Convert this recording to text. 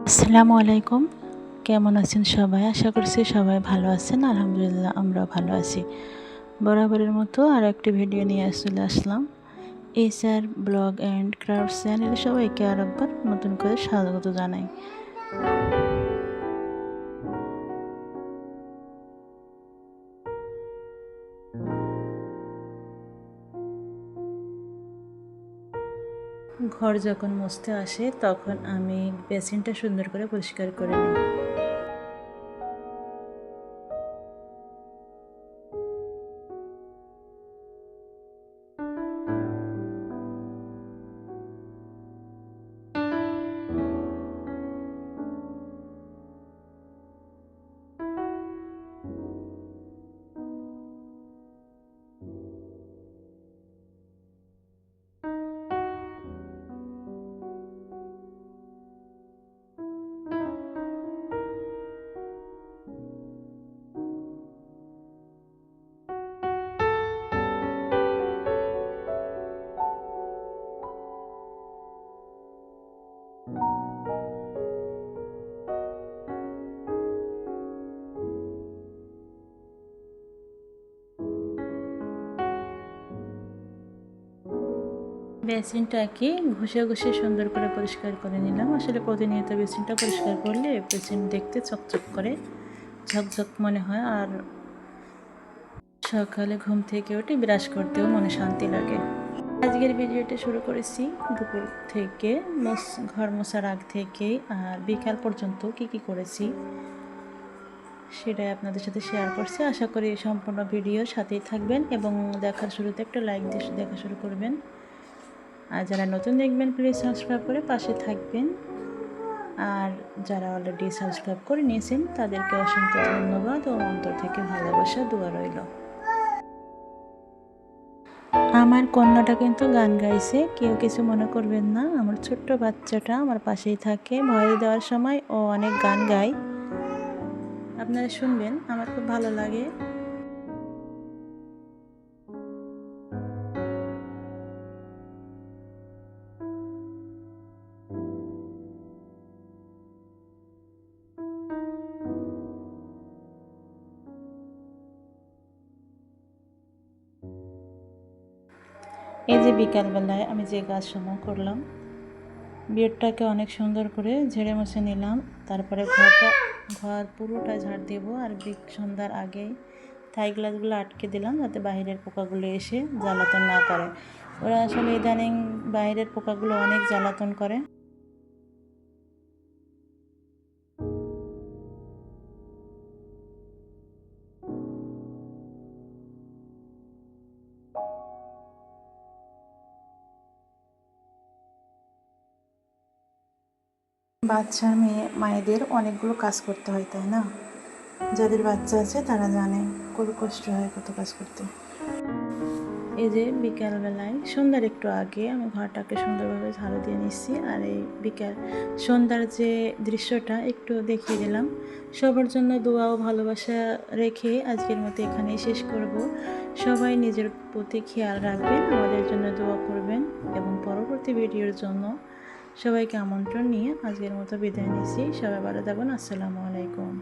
আসসালামু আলাইকুম। কেমন আছেন সবাই? আশা করছি সবাই ভালো আছেন। আলহামদুলিল্লাহ আমরাও ভালো আছি। বরাবরের মতো আরও একটি ভিডিও নিয়ে চলে আসলাম। এইচআর ব্লগ অ্যান্ড ক্রাফট চ্যানেলে সবাইকে আরেকবার নতুন করে স্বাগত জানাই। ঘর যখন মুছতে আসে তখন আমি বেসিনটা সুন্দর করে পরিষ্কার করে নিই। বেসিনটাকে ঘষে ঘষে সুন্দর করে পরিষ্কার করে নিলাম। আসলে প্রতিনিয়ত বেসিনটা পরিষ্কার করলে বেসিন দেখতে চকচক করে, ঝকঝক মনে হয়। আর সকালে ঘুম থেকে উঠে ব্রাশ করতেও মনে শান্তি লাগে। আজকের ভিডিওটা শুরু করেছি দুপুর থেকে, ঘর মোছার আগ থেকেই আর বিকাল পর্যন্ত কি করেছি সেটাই আপনাদের সাথে শেয়ার করছি। আশা করি সম্পূর্ণ ভিডিওর সাথেই থাকবেন এবং দেখার শুরুতে একটা লাইক দিয়ে দেখা শুরু করবেন। আর যারা নতুন দেখবেন প্লিজ সাবস্ক্রাইব করে পাশে থাকবেন। আর যারা অলরেডি সাবস্ক্রাইব করে নিয়েছেন তাদেরকে অসংখ্য ধন্যবাদ ও অন্তর থেকে ভালোবাসা দোয়া রইল। আমার কন্যাটা কিন্তু গান গাইছে, কেউ কিছু মনে করবেন না। আমার ছোট্ট বাচ্চাটা আমার পাশেই থাকে, ভয় দেওয়ার সময় ও অনেক গান গায়, আপনারা শুনবেন, আমার খুব ভালো লাগে। এই যে বিকালবেলায় আমি যে কাজসমূহ করলাম, বেডটাকে অনেক সুন্দর করে ঝেড়ে মুছে নিলাম। তারপরে ঘর পুরোটা ঝাড় দেব। আর সন্ধ্যার আগেই থাই গ্লাসগুলো আটকে দিলাম যাতে বাইরের পোকাগুলো এসে জ্বালাতন না করে। ওরা আসলে ইদানিং বাইরের পোকাগুলো অনেক জ্বালাতন করে। বাচ্চা মায়েদের অনেকগুলো কাজ করতে হয়, তাই না? যাদের বাচ্চা আছে তারা জানে কত কষ্ট হয় কত কাজ করতে। এই যে বিকালবেলায় সন্ধ্যার একটু আগে আমি ঘরটাকে সুন্দরভাবে ঝাড়ু দিয়ে নিচ্ছি। আর এই সন্ধ্যার যে দৃশ্যটা একটু দেখিয়ে দিলাম। সবার জন্য দোয়া ও ভালোবাসা রেখে আজকের মতো এখানেই শেষ করব। সবাই নিজের প্রতি খেয়াল রাখবেন, আমাদের জন্য দোয়া করবেন এবং পরবর্তী ভিডিওর জন্য সবাইকে আমন্ত্রণ নিয়ে আজকের মতো বিদায় নিচ্ছি। সবাই ভালো থাকুন। আসসালামু আলাইকুম।